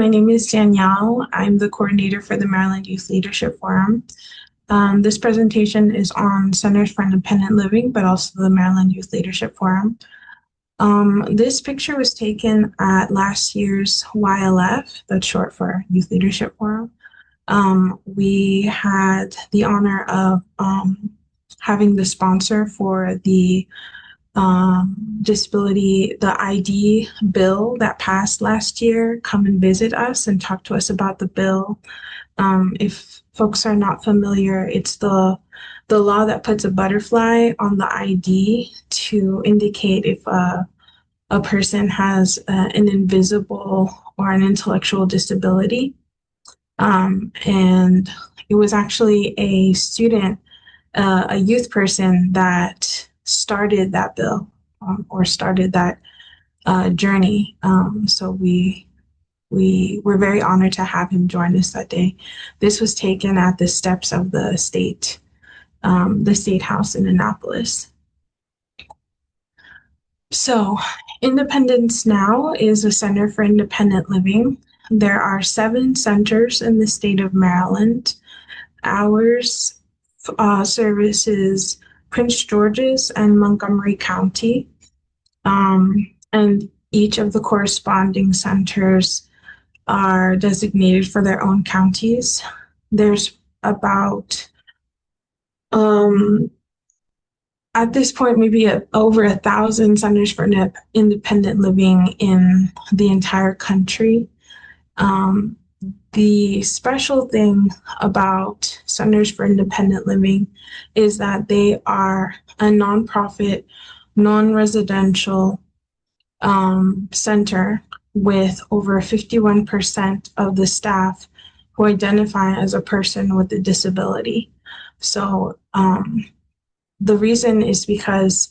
My name is Danielle. I'm the coordinator for the Maryland Youth Leadership Forum. This presentation is on Centers for Independent Living, but also the Maryland Youth Leadership Forum. This picture was taken at last year's YLF, that's short for Youth Leadership Forum. We had the honor of having the sponsor for the disability, the ID bill that passed last year, come and visit us and talk to us about the bill. If folks are not familiar, it's the law that puts a butterfly on the ID to indicate if a person has an invisible or an intellectual disability. And it was actually a student, a youth person that started that bill or started that journey. So we were very honored to have him join us that day. This was taken at the steps of the state house in Annapolis. So Independence Now is a center for independent living. There are 7 centers in the state of Maryland. Ours services Prince George's and Montgomery County. And each of the corresponding centers are designated for their own counties. There's about, at this point, maybe over 1,000 centers for independent living in the entire country. The special thing about Centers for Independent Living is that they are a nonprofit, non-residential center with over 51% of the staff who identify as a person with a disability. So the reason is because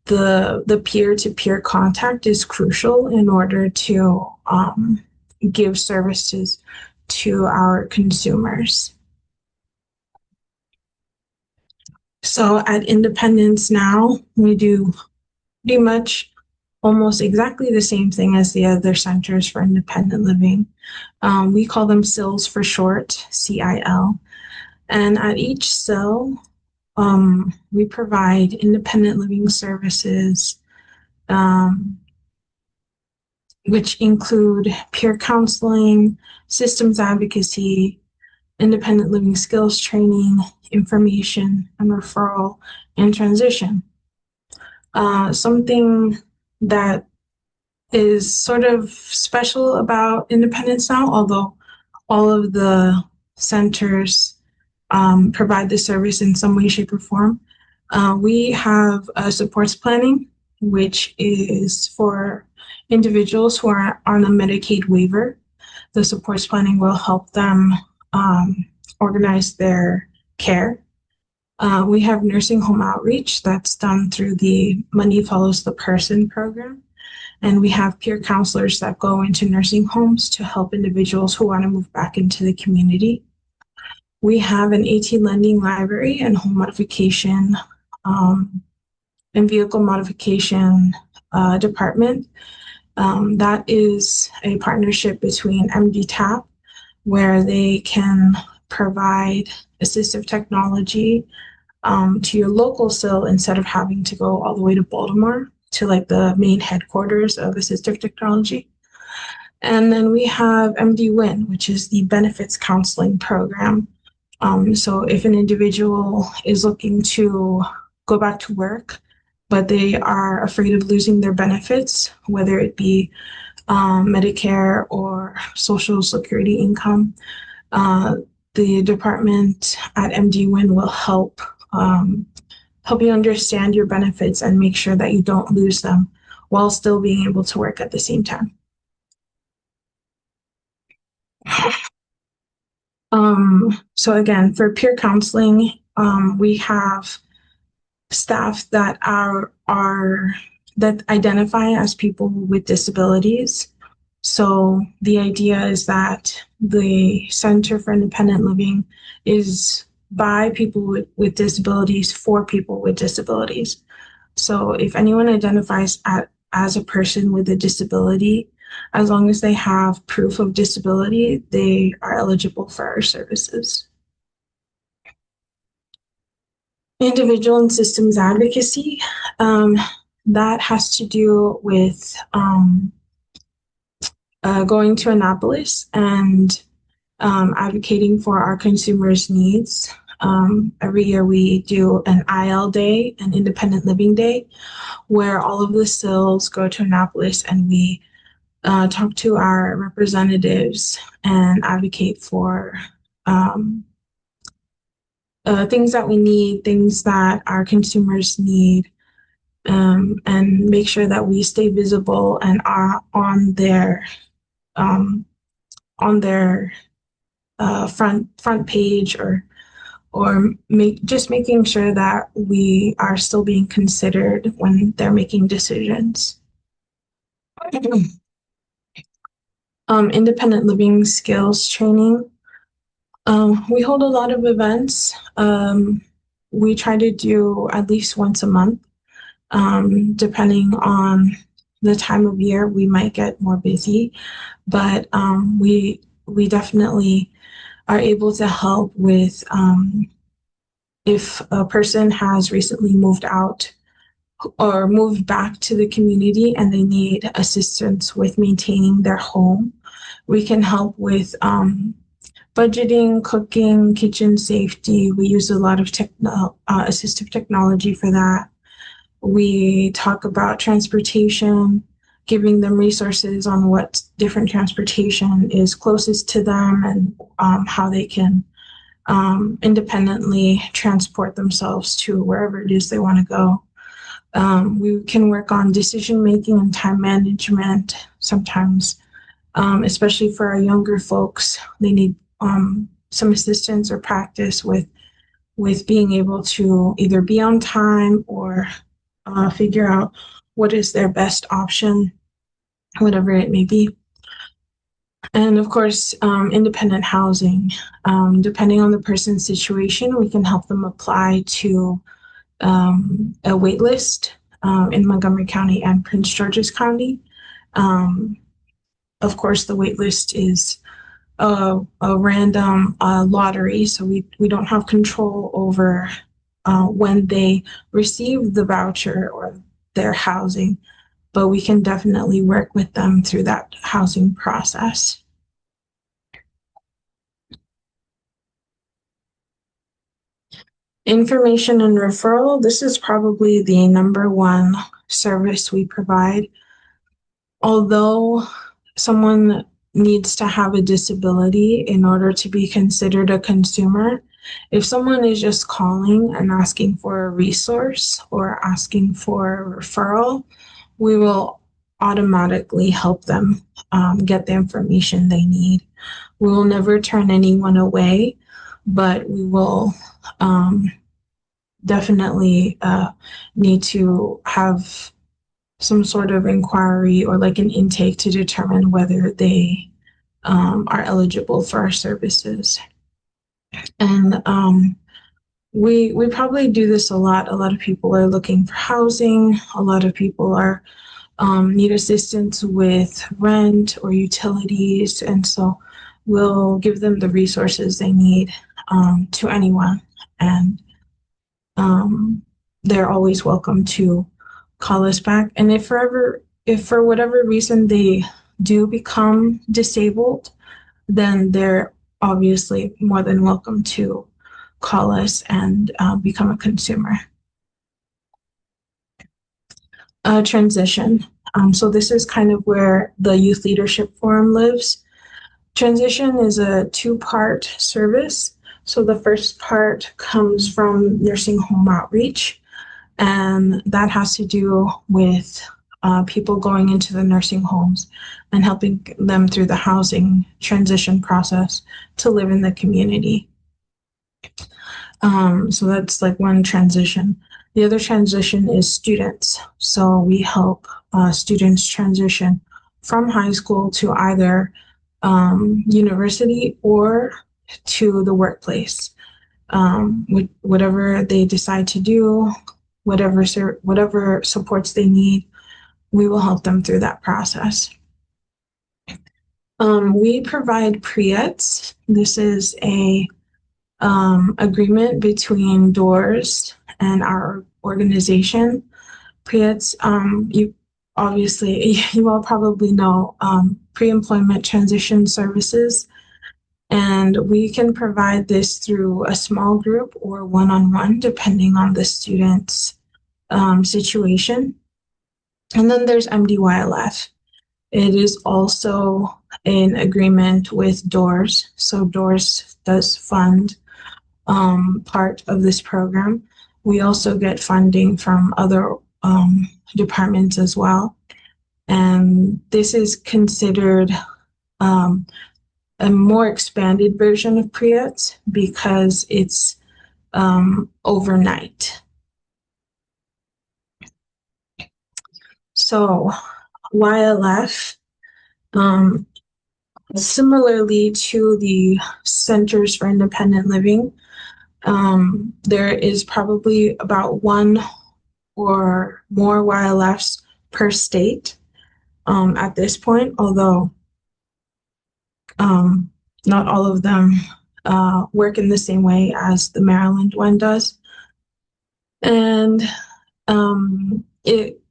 the peer-to-peer contact is crucial in order to give services to our consumers. So at Independence Now, we do pretty much almost exactly the same thing as the other centers for independent living. We call them CILs for short, CIL. And at each CIL, we provide independent living services, which include peer counseling, systems advocacy, independent living skills training, information and referral, and transition. Something that is sort of special about Independence Now, although all of the centers provide the service in some way, shape, or form, we have supports planning, which is for individuals who are on a Medicaid waiver. The supports planning will help them organize their care. We have nursing home outreach that's done through the Money Follows the Person program. And we have peer counselors that go into nursing homes to help individuals who want to move back into the community. We have an AT lending library and home modification and vehicle modification department. That is a partnership between MDTAP, where they can provide assistive technology to your local CIL instead of having to go all the way to Baltimore to like the main headquarters of assistive technology. And then we have MD-WIN, which is the benefits counseling program. So if an individual is looking to go back to work, but they are afraid of losing their benefits, whether it be Medicare or Social Security income, the department at MD-WIN will help you understand your benefits and make sure that you don't lose them while still being able to work at the same time. So again, for peer counseling, we have staff that that identify as people with disabilities. So the idea is that the Center for Independent Living is by people with disabilities for people with disabilities. So if anyone identifies as a person with a disability, As long as they have proof of disability, they are eligible for our services. Individual and systems advocacy, um, that has to do with going to Annapolis and advocating for our consumers' needs. Every year we do an IL day, an independent living day, where all of the sales go to Annapolis and we talk to our representatives and advocate for um, things that we need, things that our consumers need, and make sure that we stay visible and are um, on their front page or making sure that we are still being considered when they're making decisions. Independent living skills training. We hold a lot of events. We try to do at least once a month. Depending on the time of year, we might get more busy, but we definitely are able to help with if a person has recently moved out or moved back to the community and they need assistance with maintaining their home. We can help with budgeting, cooking, kitchen safety. We use a lot of assistive technology for that. We talk about transportation, giving them resources on what different transportation is closest to them and how they can independently transport themselves to wherever it is they want to go. We can work on decision making and time management sometimes, especially for our younger folks. They need some assistance or practice with being able to either be on time or figure out what is their best option, whatever it may be. And of course, independent housing. Depending on the person's situation, we can help them apply to a wait list in Montgomery County and Prince George's County. Um, of course, the wait list is a random lottery, so we don't have control over when they receive the voucher or their housing, but we can definitely work with them through that housing process. Information and referral, this is probably the number one service we provide. Although someone needs to have a disability in order to be considered a consumer, if someone is just calling and asking for a resource or asking for a referral, we will automatically help them get the information they need. We will never turn anyone away, but we will definitely need to have some sort of inquiry or like an intake to determine whether they are eligible for our services. And we probably do this a lot. A lot of people are looking for housing. A lot of people are need assistance with rent or utilities, and so we'll give them the resources they need to anyone. And they're always welcome to call us back. And if for whatever reason they do become disabled, then they're obviously more than welcome to call us and become a consumer. Transition. So this is kind of where the Youth Leadership Forum lives. Transition is a two-part service. So the first part comes from nursing home outreach, and that has to do with people going into the nursing homes and helping them through the housing transition process to live in the community. So that's like one transition. The other transition is students. So we help students transition from high school to either university or to the workplace. Whatever they decide to do, whatever supports they need, we will help them through that process. We provide pre-ets. This is a agreement between doors and our organization. Pre-ets, you obviously, you all probably know pre-employment transition services, and we can provide this through a small group or one-on-one, depending on the student's situation. And then there's MDYLF. It is also an agreement with DOORS. So DOORS does fund part of this program. We also get funding from other departments as well. And this is considered um, a more expanded version of pre-ets because it's overnight. So YLF, um, similarly to the Centers for Independent Living, there is probably about one or more YLFs per state at this point, although not all of them work in the same way as the Maryland one does. And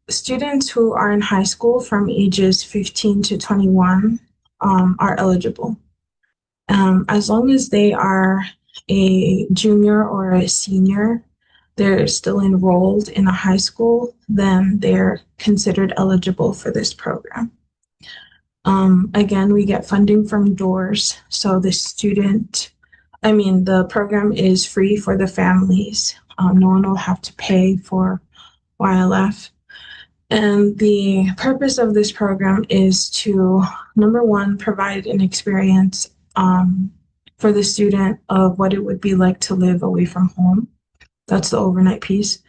students who are in high school from ages 15 to 21 are eligible. As long as they are a junior or a senior, they're still enrolled in a high school, then they're considered eligible for this program. Again, we get funding from DOORS, so the program is free for the families. No one will have to pay for YLF. And the purpose of this program is to, number one, provide an experience for the student of what it would be like to live away from home. That's the overnight piece.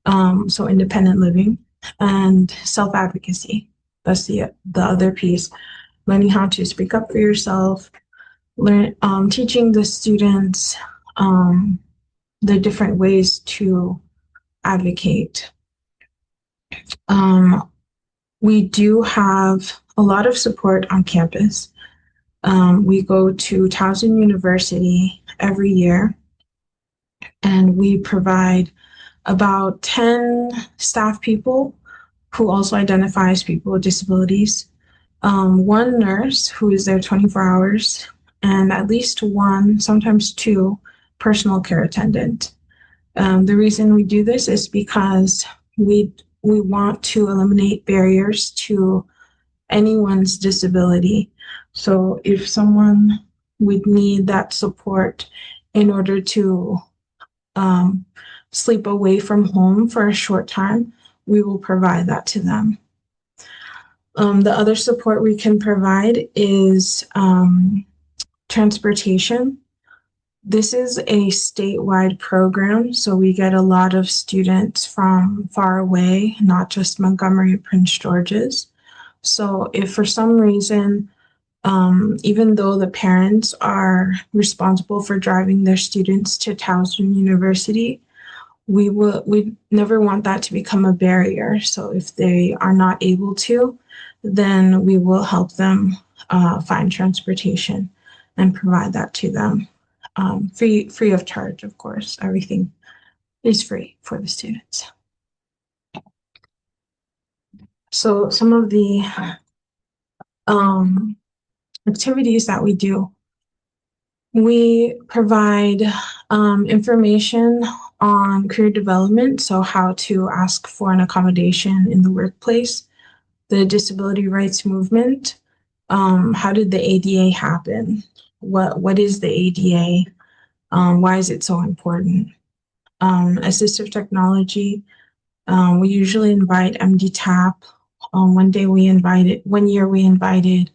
So independent living and self-advocacy. That's the other piece. Learning how to speak up for yourself, teaching the students the different ways to advocate. We do have a lot of support on campus. We go to Towson University every year, and we provide about 10 staff people who also identify as people with disabilities, one nurse who is there 24 hours, and at least one, sometimes two, personal care attendant. The reason we do this is because we want to eliminate barriers to anyone's disability. So if someone would need that support in order to sleep away from home for a short time, we will provide that to them. The other support we can provide is transportation. This is a statewide program, so we get a lot of students from far away, not just Montgomery and Prince George's. So if for some reason, even though the parents are responsible for driving their students to Towson University, we never want that to become a barrier. So if they are not able to, then we will help them find transportation and provide that to them. Free of charge, of course. Everything is free for the students. So some of the activities that we do, we provide information on career development, so how to ask for an accommodation in the workplace, the disability rights movement, how did the ADA happen, what is the ADA, why is it so important, assistive technology. We usually invite MDTAP. One year we invited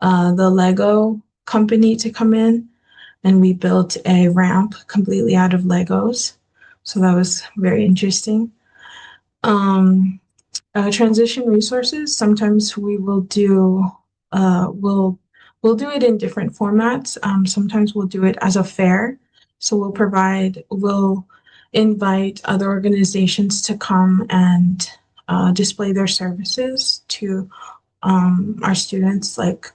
the Lego company to come in, and we built a ramp completely out of Legos. So that was very interesting. Transition resources. Sometimes we will do we'll do it in different formats. Sometimes we'll do it as a fair. So we'll invite other organizations to come and display their services to our students, like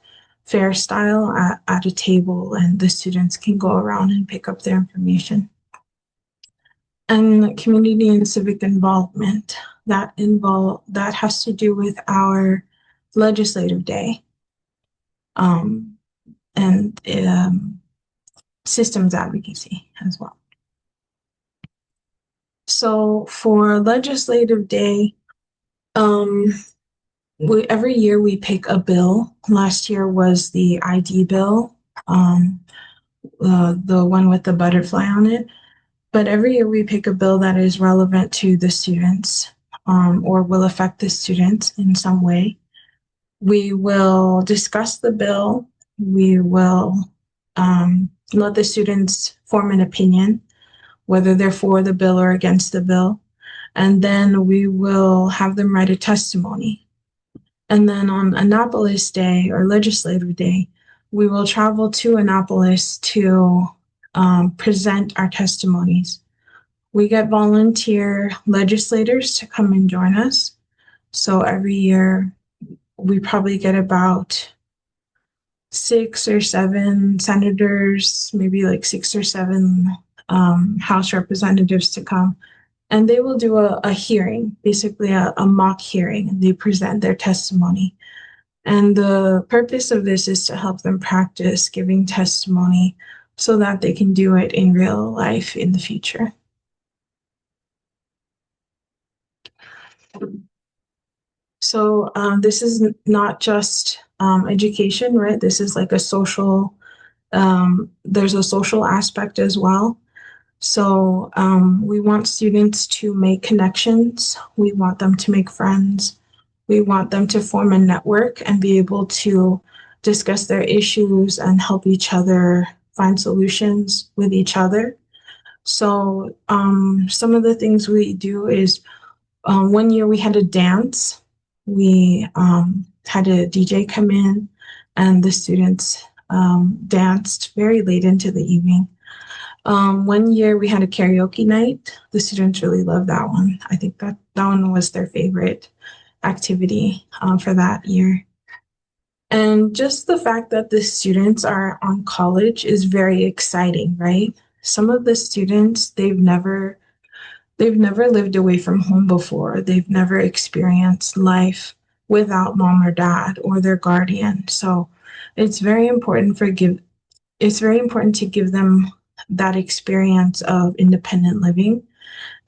fair style at a table, and the students can go around and pick up their information. And community and civic involvement, that has to do with our legislative day, um, and systems advocacy as well. So for legislative day, um, every year we pick a bill. Last year was the ID bill, the one with the butterfly on it. But every year we pick a bill that is relevant to the students, or will affect the students in some way. We will discuss the bill. We will let the students form an opinion, whether they're for the bill or against the bill. And then we will have them write a testimony. And then on Annapolis Day or Legislative Day, we will travel to Annapolis to present our testimonies. We get volunteer legislators to come and join us. So every year we probably get about 6 or 7 senators, maybe like 6 or 7 House representatives to come. And they will do a hearing, basically a mock hearing, and they present their testimony. And the purpose of this is to help them practice giving testimony so that they can do it in real life in the future. So this is not just education, right? This is like a social, there's a social aspect as well. So we want students to make connections. We want them to make friends. We want them to form a network and be able to discuss their issues and help each other find solutions with each other. So some of the things we do is one year we had a dance. We had a DJ come in, and the students danced very late into the evening. One year we had a karaoke night. The students really loved that one. I think that one was their favorite activity for that year. And just the fact that the students are on college is very exciting, right? Some of the students, they've never lived away from home before. They've never experienced life without mom or dad or their guardian. So it's very important to give them that experience of independent living.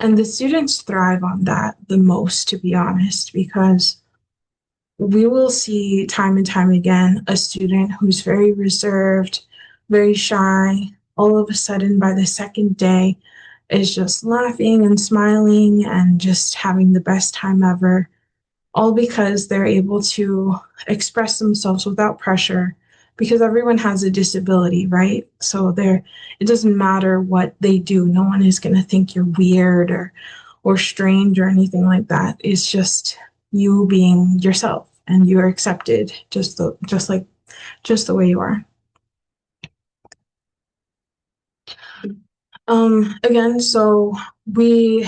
And the students thrive on that the most, to be honest, because we will see time and time again a student who's very reserved, very shy, all of a sudden by the second day is just laughing and smiling and just having the best time ever, all because they're able to express themselves without pressure, because everyone has a disability, right? So it doesn't matter what they do. No one is going to think you're weird or strange or anything like that. It's just you being yourself, and you're accepted just the way you are. Again, so we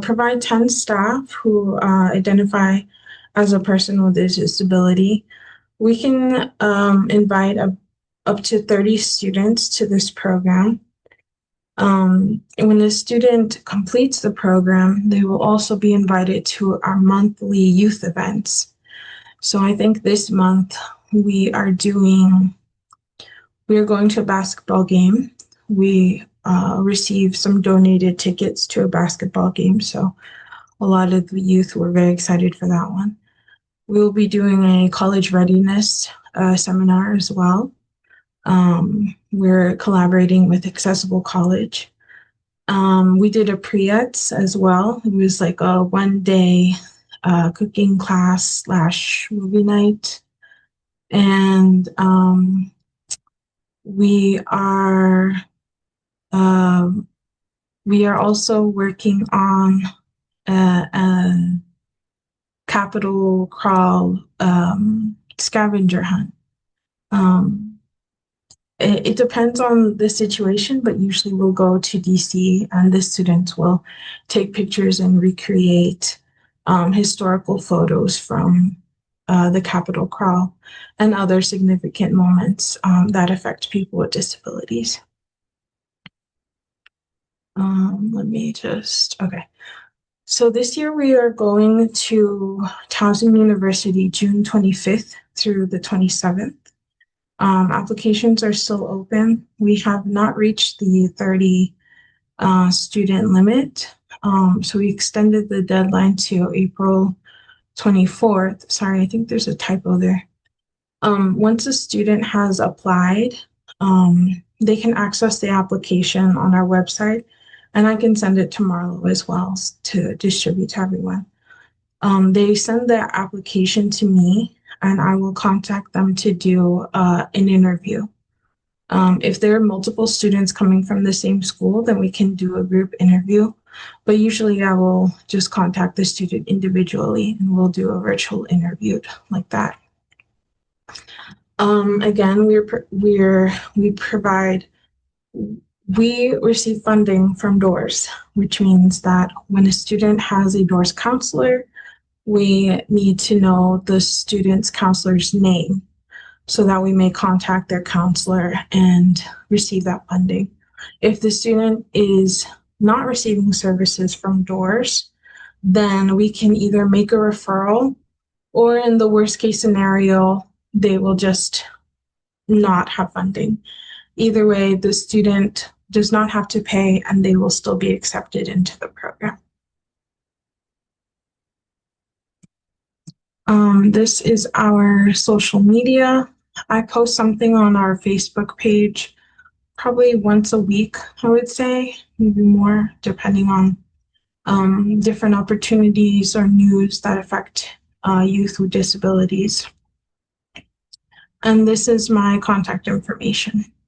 provide 10 staff who identify as a person with a disability. We can invite up to 30 students to this program. And when the student completes the program, they will also be invited to our monthly youth events. So I think this month we are going to a basketball game. We received some donated tickets to a basketball game, so a lot of the youth were very excited for that one. We will be doing a college readiness seminar as well. We're collaborating with Accessible College. We did a pre-ets as well. It was like a one-day cooking class / movie night. And we are also working on a Capitol crawl scavenger hunt. It depends on the situation, but usually we'll go to DC and the students will take pictures and recreate historical photos from the Capitol Crawl, and other significant moments that affect people with disabilities. Okay. So this year we are going to Towson University June 25th through the 27th. Applications are still open. We have not reached the 30 student limit. So we extended the deadline to April 24th. Sorry, I think there's a typo there. Once a student has applied, they can access the application on our website, and I can send it tomorrow as well to distribute to everyone. They send their application to me, and I will contact them to do an interview. If there are multiple students coming from the same school, then we can do a group interview. But usually I will just contact the student individually and we'll do a virtual interview like that. Again, we receive funding from DOORS, which means that when a student has a DOORS counselor, we need to know the student's counselor's name so that we may contact their counselor and receive that funding. If the student is not receiving services from DOORS, then we can either make a referral, or in the worst case scenario, they will just not have funding. Either way, the student does not have to pay and they will still be accepted into the program. This is our social media. I post something on our Facebook page probably once a week, I would say, maybe more, depending on different opportunities or news that affect youth with disabilities. And this is my contact information.